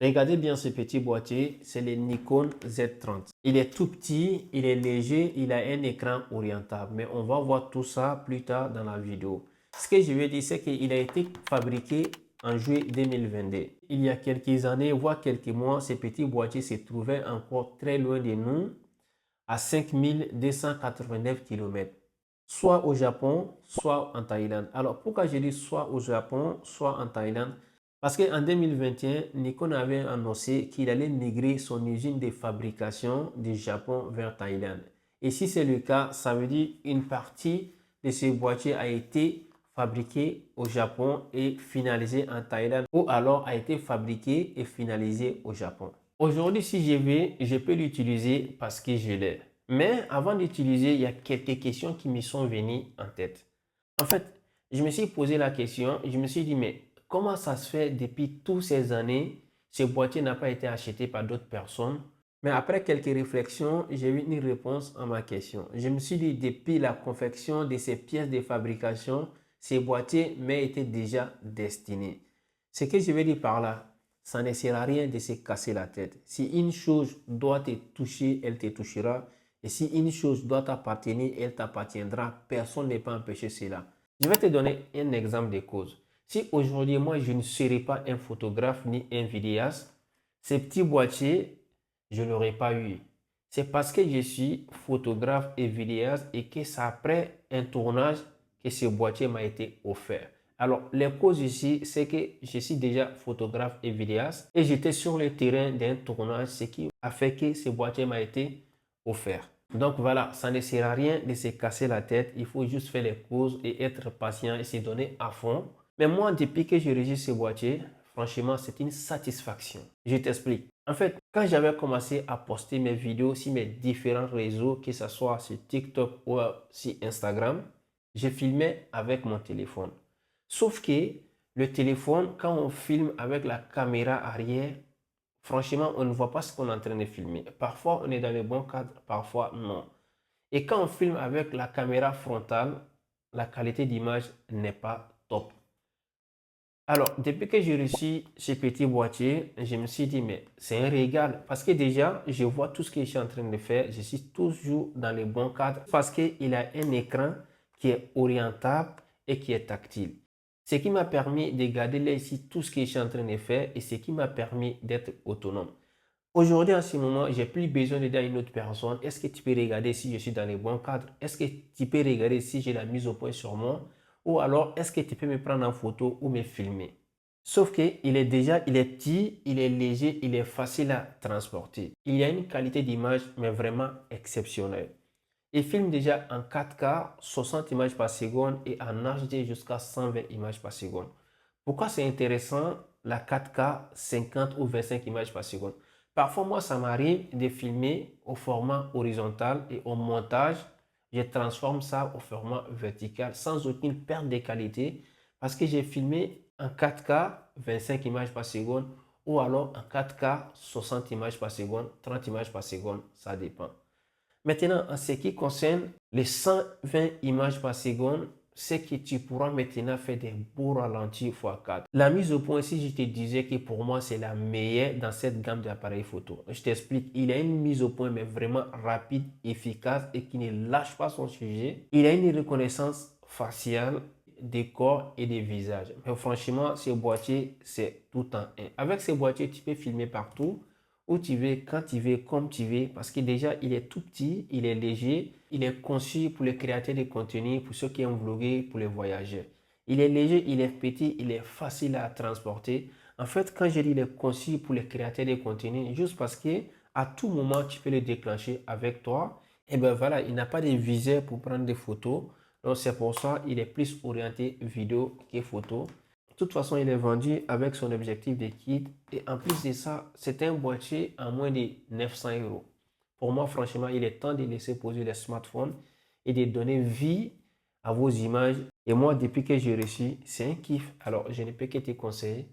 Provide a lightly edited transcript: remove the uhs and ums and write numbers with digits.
Regardez bien ce petit boîtier, c'est le Nikon Z30. Il est tout petit, il est léger, il a un écran orientable. Mais on va voir tout ça plus tard dans la vidéo. Ce que je veux dire, c'est qu'il a été fabriqué en juillet 2022. Il y a quelques années, voire quelques mois, ce petit boîtier se trouvait encore très loin de nous, à 5289 km, soit au Japon, soit en Thaïlande. Alors, pourquoi je dis soit au Japon, soit en Thaïlande? Parce qu'en 2021, Nikon avait annoncé qu'il allait migrer son usine de fabrication du Japon vers Thaïlande. Et si c'est le cas, ça veut dire une partie de ce boîtier a été fabriqué au Japon et finalisé en Thaïlande, ou alors a été fabriqué et finalisé au Japon. Aujourd'hui, si je veux, je peux l'utiliser parce que je l'ai. Mais avant d'utiliser, il y a quelques questions qui me sont venues en tête. En fait, je me suis posé la question, je me suis dit, mais comment ça se fait depuis toutes ces années, ce boîtier n'a pas été acheté par d'autres personnes? Mais après quelques réflexions, j'ai eu une réponse à ma question. Je me suis dit, depuis la confection de ces pièces de fabrication, ces boîtiers m'ont été déjà destinés. Ce que je veux dire par là, ça ne sert à rien de se casser la tête. Si une chose doit te toucher, elle te touchera. Et si une chose doit t'appartenir, elle t'appartiendra. Personne ne peut empêcher cela. Je vais te donner un exemple de cause. Si aujourd'hui, moi, je ne serais pas un photographe ni un vidéaste, ces petits boîtiers, je ne l'aurais pas eu. C'est parce que je suis photographe et vidéaste et que c'est après un tournage que ce boîtier m'a été offert. Alors, les causes ici, c'est que je suis déjà photographe et vidéaste et j'étais sur le terrain d'un tournage, ce qui a fait que ce boîtier m'a été offert. Donc voilà, ça ne sert à rien de se casser la tête. Il faut juste faire les causes et être patient et se donner à fond. Mais moi, depuis que j'ai reçu ce boîtier, franchement, c'est une satisfaction. Je t'explique. En fait, quand j'avais commencé à poster mes vidéos sur mes différents réseaux, que ce soit sur TikTok ou sur Instagram, je filmais avec mon téléphone. Sauf que le téléphone, quand on filme avec la caméra arrière, franchement, on ne voit pas ce qu'on est en train de filmer. Parfois, on est dans le bon cadre, parfois non. Et quand on filme avec la caméra frontale, la qualité d'image n'est pas top. Alors, depuis que j'ai reçu ce petit boîtier, je me suis dit, mais c'est un régal. Parce que déjà, je vois tout ce que je suis en train de faire. Je suis toujours dans le bon cadre. Parce qu'il a un écran qui est orientable et qui est tactile. Ce qui m'a permis de garder là ici tout ce que je suis en train de faire et ce qui m'a permis d'être autonome. Aujourd'hui, en ce moment, j'ai plus besoin d'aider une autre personne. Est-ce que tu peux regarder si je suis dans le bon cadre? Est-ce que tu peux regarder si j'ai la mise au point sur moi? Ou alors, est-ce que tu peux me prendre en photo ou me filmer? Sauf qu'il est déjà, il est petit, il est léger, il est facile à transporter. Il y a une qualité d'image, mais vraiment exceptionnelle. Il filme déjà en 4K, 60 images par seconde et en HD jusqu'à 120 images par seconde. Pourquoi c'est intéressant la 4K 50 ou 25 images par seconde? Parfois, moi, ça m'arrive de filmer au format horizontal et au montage, je transforme ça au format vertical sans aucune perte de qualité parce que j'ai filmé en 4K 25 images par seconde ou alors en 4K 60 images par seconde, 30 images par seconde, ça dépend. Maintenant, en ce qui concerne les 120 images par seconde, c'est que tu pourras maintenant faire des beaux ralentis x4. La mise au point, si je te disais que pour moi, c'est la meilleure dans cette gamme d'appareils photo. Je t'explique, il a une mise au point, mais vraiment rapide, efficace et qui ne lâche pas son sujet. Il a une reconnaissance faciale des corps et des visages. Mais franchement, ce boîtier, c'est tout en un. Avec ce boîtier, tu peux filmer partout où tu veux, quand tu veux, comme tu veux, parce que déjà, il est tout petit, il est léger, il est conçu pour les créateurs de contenu, pour ceux qui aiment vlogger, pour les voyageurs. Il est léger, il est petit, il est facile à transporter. En fait, quand je dis il est conçu pour les créateurs de contenu, juste parce que à tout moment, tu peux le déclencher avec toi. Et ben voilà, il n'a pas de viseur pour prendre des photos. Donc, c'est pour ça qu'il est plus orienté vidéo que photo. De toute façon, il est vendu avec son objectif de kit. Et en plus de ça, c'est un boîtier à moins de 900 euros. Pour moi, franchement, il est temps de laisser poser les smartphones et de donner vie à vos images. Et moi, depuis que j'ai reçu, c'est un kiff. Alors, je ne peux que te conseiller